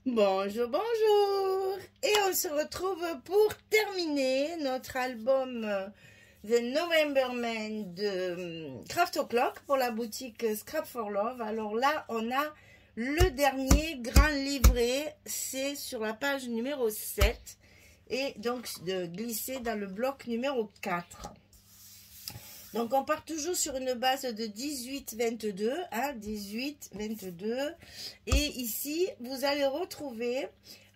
Bonjour, bonjour! Et on se retrouve pour terminer notre album The November Man de Craft O'Clock pour la boutique Scrap for Love. Alors là, on a le dernier grand livret, c'est sur la page numéro 7 et donc de glisser dans le bloc numéro 4. Donc on part toujours sur une base de 18-22, hein, 18-22. Et ici, vous allez retrouver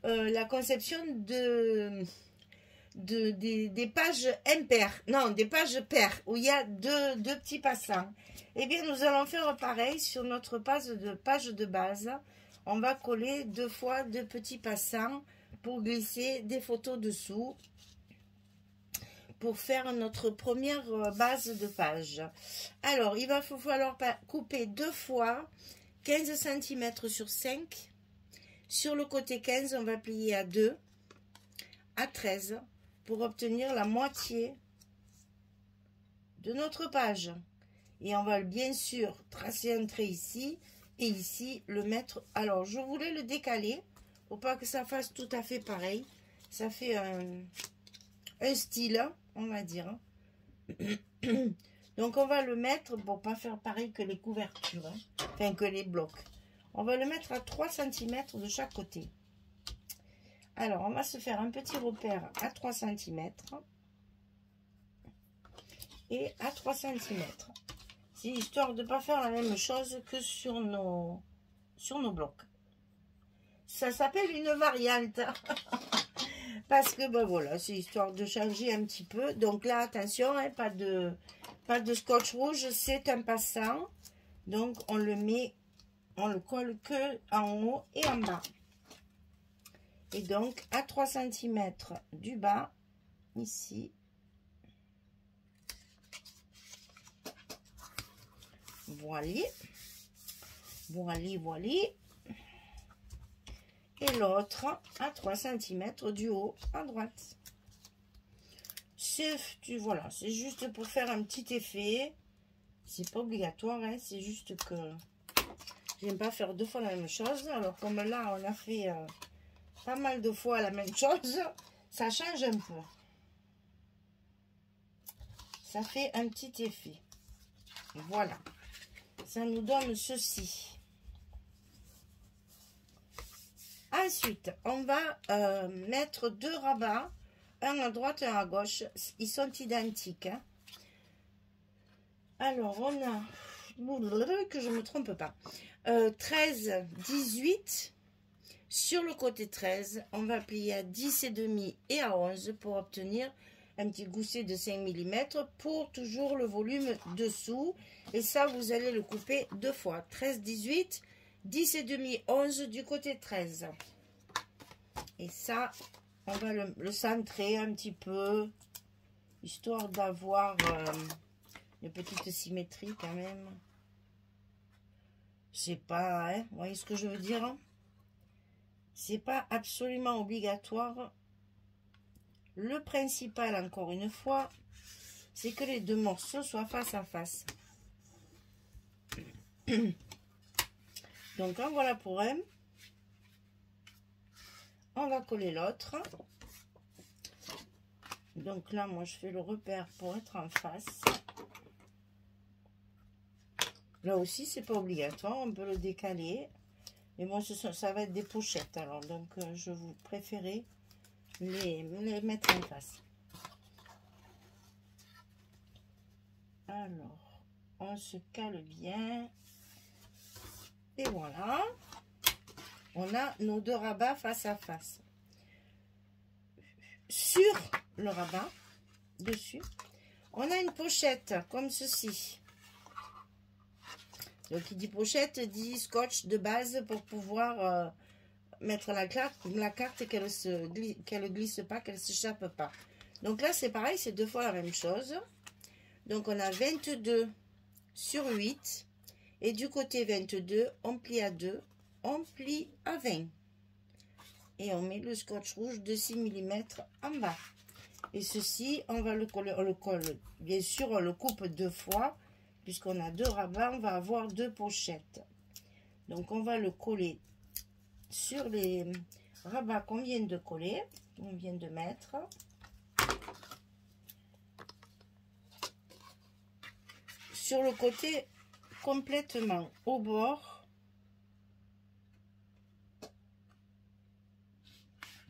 la conception des pages impaires, non, des pages paires, où il y a deux petits passants. Eh bien, nous allons faire pareil sur notre page de base. On va coller deux fois deux petits passants pour glisser des photos dessous, pour faire notre première base de page. Alors, il va falloir couper deux fois 15 cm sur 5. Sur le côté 15, on va plier à 2, à 13, pour obtenir la moitié de notre page. Et on va bien sûr tracer un trait ici, et ici le mettre. Alors, je voulais le décaler, pour pas que ça fasse tout à fait pareil. Ça fait un style, on va dire. Donc on va le mettre, pour pas faire pareil que les couvertures, hein, enfin que les blocs. On va le mettre à 3 cm de chaque côté. Alors on va se faire un petit repère à 3 cm et à 3 cm. C'est histoire de ne pas faire la même chose que sur nos blocs. Ça s'appelle une variante. Parce que ben voilà, c'est histoire de changer un petit peu. Donc là, attention, hein, pas de scotch rouge, c'est un passant. Donc on le met, on le colle que en haut et en bas. Et donc à 3 cm du bas, ici. Voilà. Voilà, voilà. Et l'autre à 3 cm du haut à droite. Voilà, c'est juste pour faire un petit effet. C'est pas obligatoire, hein, c'est juste que j'aime pas faire deux fois la même chose. Alors comme là on a fait pas mal de fois la même chose, ça change un peu. Ça fait un petit effet. Voilà, ça nous donne ceci. Ensuite, on va mettre deux rabats, un à droite et un à gauche. Ils sont identiques. Hein. Alors, on a, que je ne me trompe pas, 13, 18. Sur le côté 13, on va plier à 10,5 et à 11 pour obtenir un petit gousset de 5 mm pour toujours le volume dessous. Et ça, vous allez le couper deux fois. 13, 18. 10,5, 11 du côté 13. Et ça, on va le centrer un petit peu, histoire d'avoir une petite symétrie quand même. C'est pas, hein, vous voyez ce que je veux dire? C'est pas absolument obligatoire. Le principal, encore une fois, c'est que les deux morceaux soient face à face. Donc en voilà pour un. On va coller l'autre. Donc là, moi, je fais le repère pour être en face. Là aussi, c'est pas obligatoire. On peut le décaler. Mais moi, ça va être des pochettes. Alors, donc, je vous préférais les mettre en face. Alors, on se cale bien. Et voilà. On a nos deux rabats face à face. Sur le rabat, dessus, on a une pochette comme ceci. Donc, qui dit pochette, dit scotch de base pour pouvoir mettre la carte et qu'elle glisse pas, qu'elle s'échappe pas. Donc là, c'est pareil, c'est deux fois la même chose. Donc, on a 22 sur 8. Et du côté 22, on plie à 2. On plie à 20 et on met le scotch rouge de 6 mm en bas. Et ceci, on va le coller, on le colle, bien sûr, on le coupe deux fois, puisqu'on a deux rabats, on va avoir deux pochettes. Donc, on va le coller sur les rabats qu'on vient de coller, qu'on vient de mettre. Sur le côté complètement au bord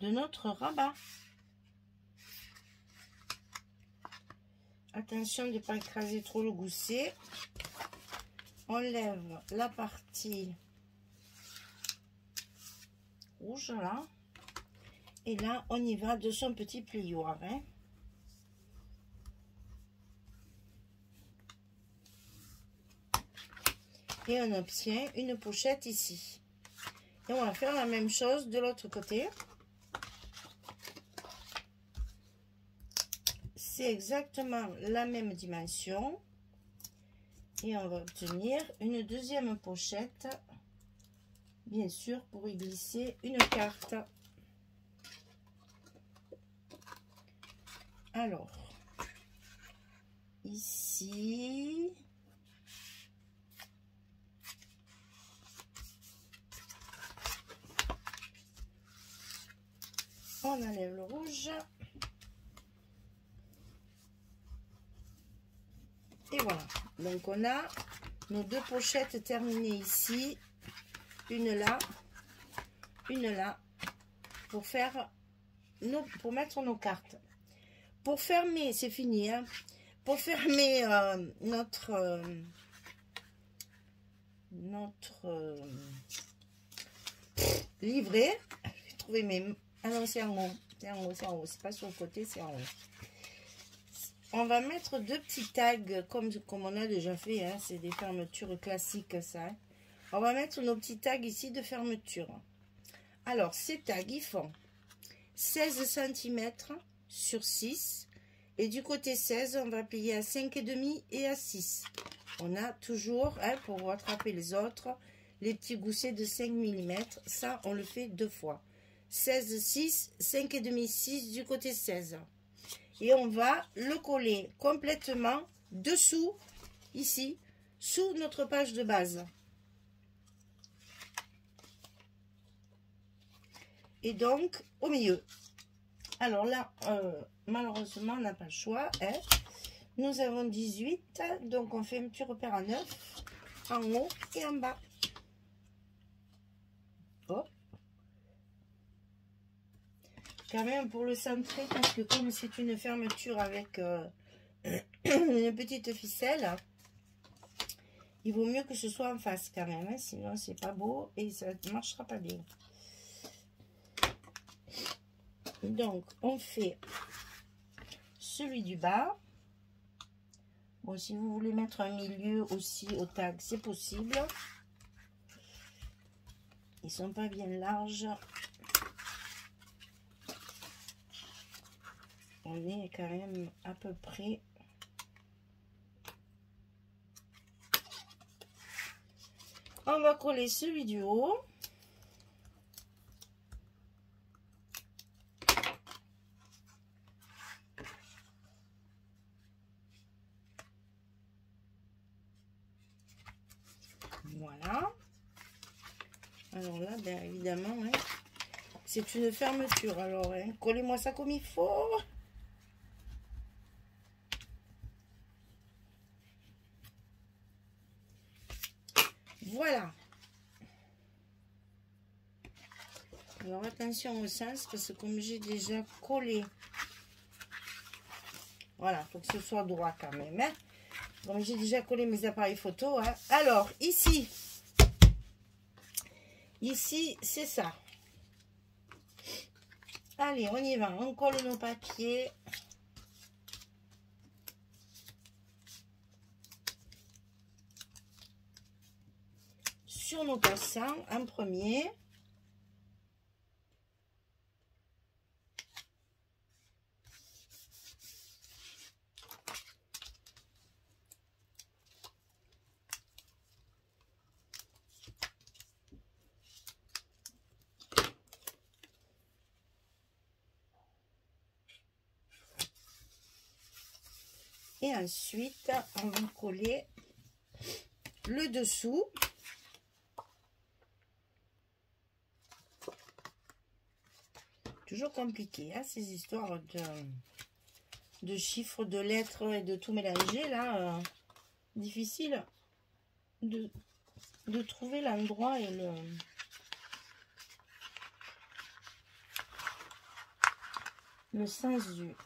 de notre rabat. Attention de ne pas écraser trop le gousset. On lève la partie rouge là. Et là, on y va de son petit plioir. Hein. Et on obtient une pochette ici. Et on va faire la même chose de l'autre côté. C'est exactement la même dimension. Et on va obtenir une deuxième pochette, bien sûr, pour y glisser une carte. Alors, ici, on enlève le rouge. Et voilà, donc on a nos deux pochettes terminées ici, une là, pour faire pour mettre nos cartes. Pour fermer, c'est fini, hein. Pour fermer notre livret, je vais trouver mes... Ah non, c'est en haut, c'est en haut, c'est en haut, c'est pas sur le côté, c'est en haut. On va mettre deux petits tags comme on a déjà fait, hein. C'est des fermetures classiques ça. Hein. On va mettre nos petits tags ici de fermeture. Alors ces tags ils font 16 cm sur 6 et du côté 16 on va plier à 5,5 et à 6. On a toujours, hein, pour rattraper les autres, les petits goussets de 5 mm. Ça on le fait deux fois. 16, 6, 5,5, 6 du côté 16. Et on va le coller complètement dessous, ici, sous notre page de base. Et donc, au milieu. Alors là, malheureusement, on n'a pas le choix. Hein. Nous avons 18, donc on fait un petit repère à 9, en haut et en bas. Hop. Quand même pour le centrer, parce que comme c'est une fermeture avec une petite ficelle, il vaut mieux que ce soit en face quand même, hein, sinon c'est pas beau et ça ne marchera pas bien. Donc on fait celui du bas. Bon, si vous voulez mettre un milieu aussi au tag, c'est possible. Ils sont pas bien larges. On est quand même à peu près. On va coller celui du haut. Voilà. Alors là, bien évidemment, hein, c'est une fermeture. Alors, hein, collez-moi ça comme il faut. Voilà. Alors attention au sens parce que comme j'ai déjà collé, voilà, faut que ce soit droit quand même. Hein. Comme j'ai déjà collé mes appareils photo. Hein. Alors ici c'est ça. Allez, on y va. On colle nos papiers. Sur nos passants en premier. Et ensuite, on va coller le dessous. Toujours compliqué, hein, ces histoires de chiffres, de lettres et de tout mélanger, là. Difficile de trouver l'endroit et le sens du...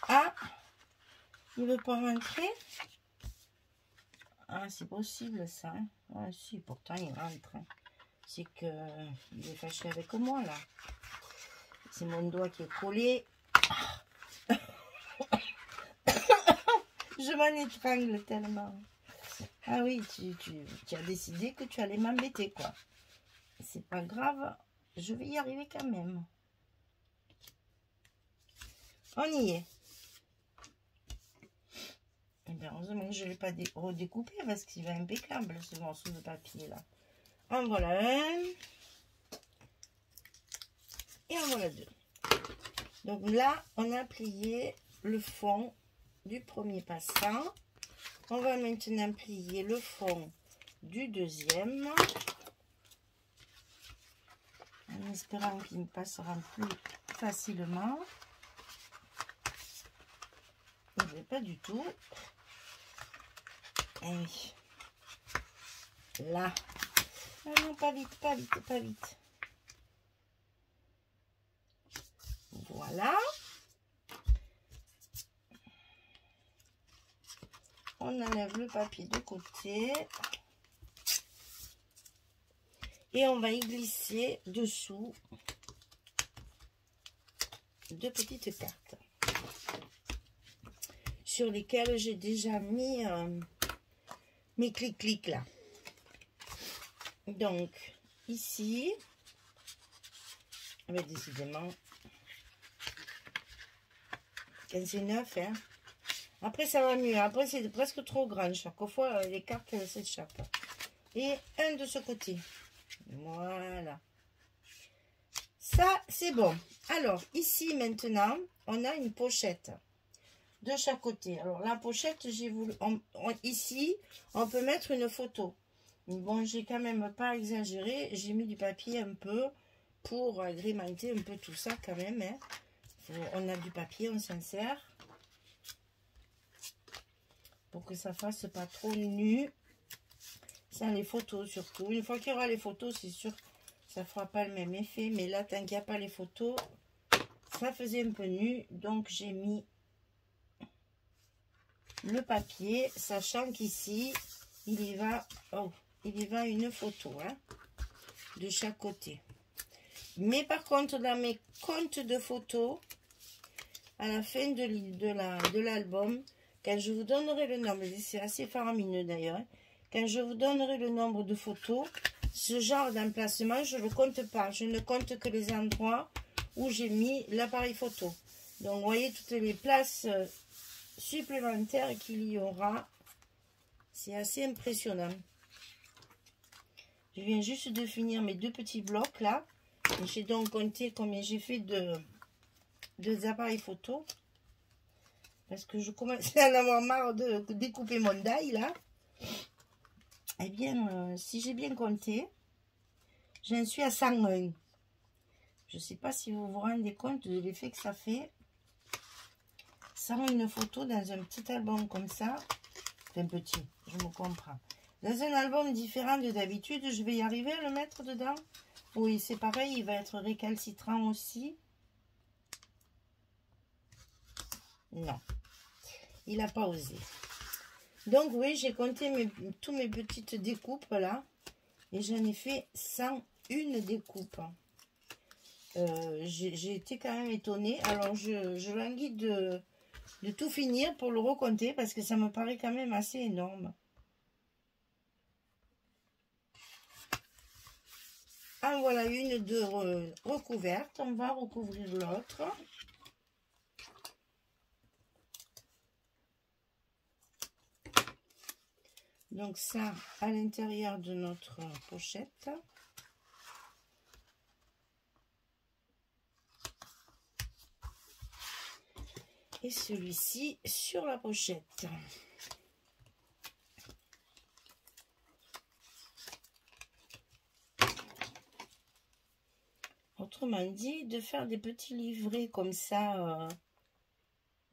Ah, il veut pas rentrer? Ah, c'est possible ça. Hein. Ah si, pourtant il rentre. Hein. C'est que il est fâché avec moi là. C'est mon doigt qui est collé. Je m'en étrangle tellement. Ah oui, tu as décidé que tu allais m'embêter quoi. C'est pas grave, je vais y arriver quand même. On y est. Et bien, heureusement que je ne l'ai pas redécoupé parce qu'il va impeccable ce morceau de papier là. En voilà un. Et en voilà deux. Donc là, on a plié le fond du premier passant. On va maintenant plier le fond du deuxième. En espérant qu'il me passera plus facilement. Mais pas du tout. Et oui. Là. Ah non, pas vite, pas vite, pas vite. Voilà. On enlève le papier de côté. Et on va y glisser dessous deux petites cartes sur lesquelles j'ai déjà mis mes clics-clics là. Donc, ici, mais décidément, 15 et 9, hein. Après, ça va mieux. Après, c'est presque trop grand. Chaque fois, les cartes s'échappent. Et un de ce côté. Voilà. Ça, c'est bon. Alors, ici, maintenant, on a une pochette de chaque côté. Alors, la pochette, j'ai voulu... ici, on peut mettre une photo. Bon, j'ai quand même pas exagéré. J'ai mis du papier un peu pour agrémenter un peu tout ça quand même. Hein. On a du papier, on s'en sert. Pour que ça fasse pas trop nu. Sans les photos surtout. Une fois qu'il y aura les photos, c'est sûr que ça fera pas le même effet. Mais là, tant qu'il n'y a pas les photos, ça faisait un peu nu. Donc, j'ai mis le papier, sachant qu'ici, il y va... Oh, il y va une photo hein, de chaque côté. Mais par contre, dans mes comptes de photos, à la fin de l'album, quand je vous donnerai le nombre, c'est assez faramineux d'ailleurs, hein, quand je vous donnerai le nombre de photos, ce genre d'emplacement, je ne le compte pas. Je ne compte que les endroits où j'ai mis l'appareil photo. Donc, vous voyez toutes les places supplémentaires qu'il y aura. C'est assez impressionnant. Je viens juste de finir mes deux petits blocs là. J'ai donc compté combien j'ai fait de appareils photo. Parce que je commence à en avoir marre de découper mon die là. Eh bien, si j'ai bien compté, j'en suis à 101. Je ne sais pas si vous vous rendez compte de l'effet que ça fait. 101 photos dans un petit album comme ça. C'est un petit, je me comprends. Dans un album différent de d'habitude, je vais y arriver à le mettre dedans. Oui, c'est pareil, il va être récalcitrant aussi. Non, il n'a pas osé. Donc oui, j'ai compté tous mes petites découpes là. Et j'en ai fait 101 découpes. J'ai été quand même étonnée. Alors je languis de tout finir pour le recompter parce que ça me paraît quand même assez énorme. En voilà une de recouverte. On va recouvrir l'autre. Donc ça à l'intérieur de notre pochette. Et celui-ci sur la pochette. autrement dit, de faire des petits livrets comme ça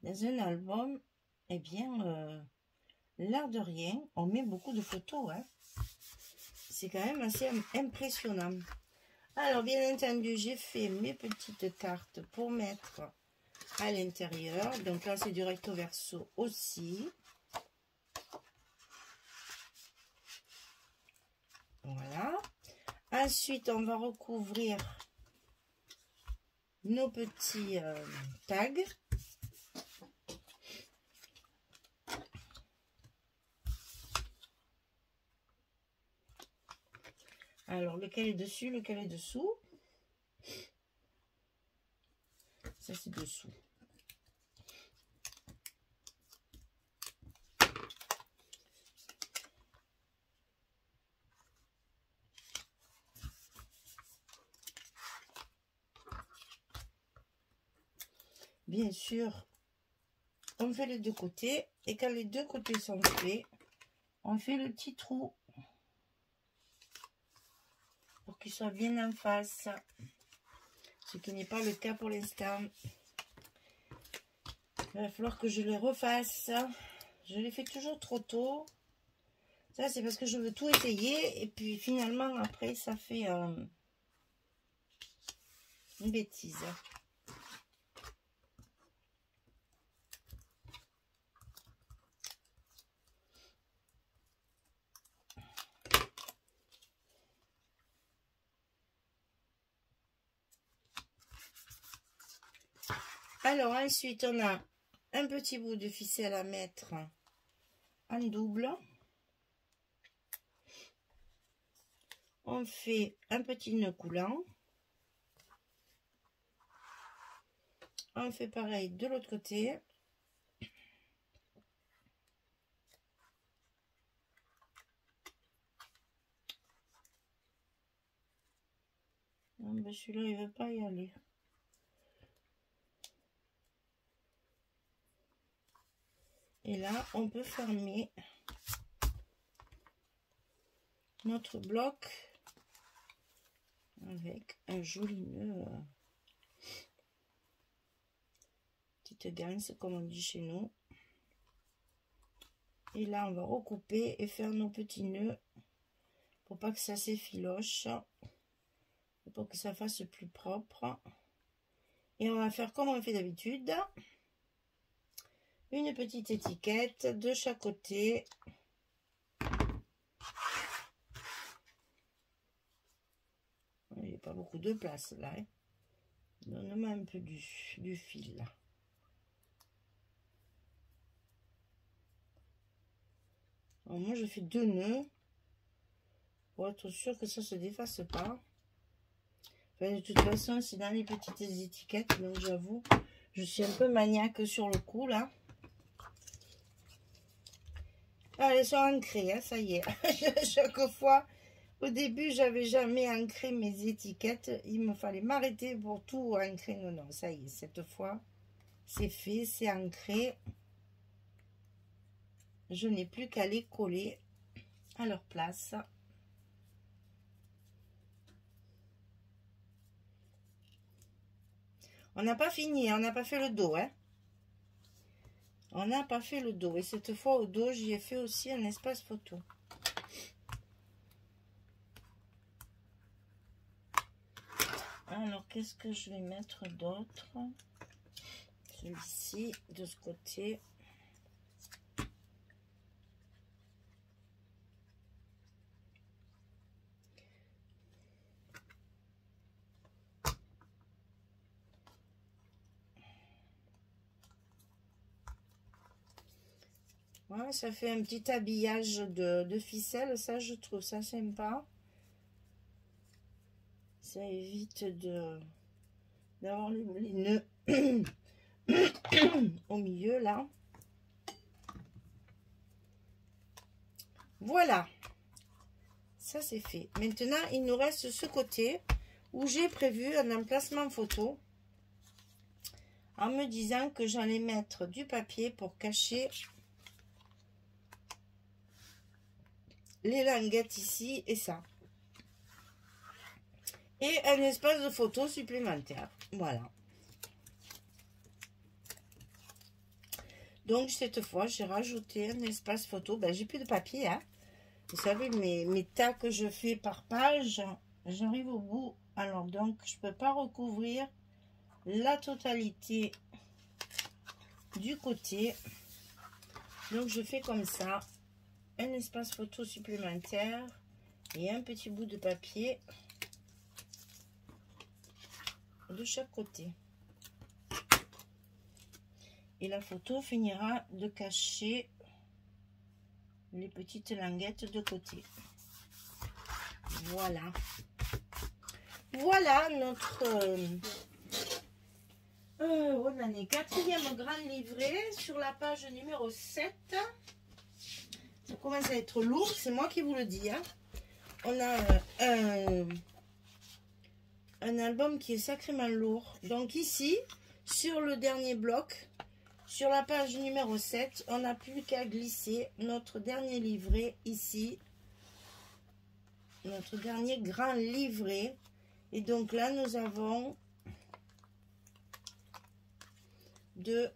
dans un album, eh bien, l'air de rien, on met beaucoup de photos. Hein. C'est quand même assez impressionnant. Alors, bien entendu, j'ai fait mes petites cartes pour mettre à l'intérieur. Donc là, c'est du recto verso aussi. Voilà. Ensuite, on va recouvrir nos petits tags. Alors, lequel est dessus, lequel est dessous? Ça, c'est dessous. Bien sûr, on fait les deux côtés. Et quand les deux côtés sont faits, on fait le petit trou. Pour qu'il soit bien en face. Ce qui n'est pas le cas pour l'instant. Il va falloir que je les refasse. Je les fais toujours trop tôt. Ça, c'est parce que je veux tout essayer. Et puis, finalement, après, ça fait une bêtise. Alors, ensuite, on a un petit bout de ficelle à mettre en double. On fait un petit nœud coulant. On fait pareil de l'autre côté. Ben celui-là, il ne veut pas y aller. Et là, on peut fermer notre bloc avec un joli nœud. Petite ganse, comme on dit chez nous. Et là, on va recouper et faire nos petits nœuds pour pas que ça s'effiloche. Pour que ça fasse plus propre. Et on va faire comme on fait d'habitude. Une petite étiquette de chaque côté. Il n'y a pas beaucoup de place là. Hein. Donne-moi un peu du fil là. Alors moi je fais 2 nœuds pour être sûr que ça se défasse pas. Enfin, de toute façon c'est dans les petites étiquettes, donc j'avoue je suis un peu maniaque sur le coup là. Ah, elles sont ancrées, hein, ça y est. Chaque fois, au début, j'avais jamais ancré mes étiquettes. Il me fallait m'arrêter pour tout ancrer. Non, non, ça y est, cette fois, c'est fait, c'est ancré. Je n'ai plus qu'à les coller à leur place. On n'a pas fini, on n'a pas fait le dos, hein. On n'a pas fait le dos. Et cette fois, au dos, j'y ai fait aussi un espace photo. Alors, qu'est-ce que je vais mettre d'autre? Celui-ci, de ce côté. Ouais, ça fait un petit habillage de ficelle, ça je trouve ça sympa. Ça évite d'avoir les nœuds au milieu là. Voilà, ça c'est fait. Maintenant, il nous reste ce côté où j'ai prévu un emplacement photo en me disant que j'allais mettre du papier pour cacher les languettes ici et ça. et un espace de photo supplémentaire. Voilà. Donc, cette fois, j'ai rajouté un espace photo. Ben, j'ai plus de papier, hein. Vous savez, mes tas que je fais par page, j'arrive au bout. Alors, donc, je peux pas recouvrir la totalité du côté. Donc, je fais comme ça. Un espace photo supplémentaire et un petit bout de papier de chaque côté. Et la photo finira de cacher les petites languettes de côté. Voilà. Voilà notre bonne année. 4e grand livret sur la page numéro 7. Ça commence à être lourd, c'est moi qui vous le dis. Hein. On a un album qui est sacrément lourd. Donc ici, sur le dernier bloc, sur la page numéro 7, on n'a plus qu'à glisser notre dernier livret ici. Notre dernier grand livret. Et donc là, nous avons 2,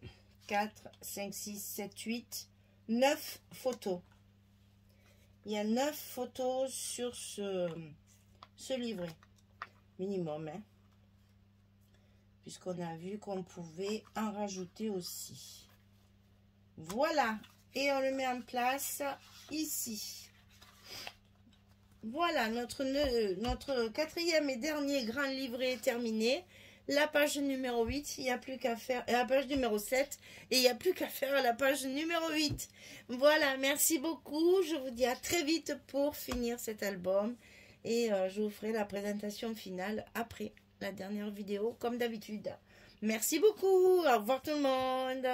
4, 5, 6, 7, 8, 9 photos. Il y a 9 photos sur ce livret. Minimum, hein. Puisqu'on a vu qu'on pouvait en rajouter aussi. Voilà. Et on le met en place ici. Voilà, notre 4e et dernier grand livret est terminé. La page numéro 8, il n'y a plus qu'à faire, la page numéro 7, et il n'y a plus qu'à faire à la page numéro 8. Voilà, merci beaucoup. Je vous dis à très vite pour finir cet album. Et je vous ferai la présentation finale après la dernière vidéo, comme d'habitude. Merci beaucoup. Au revoir tout le monde.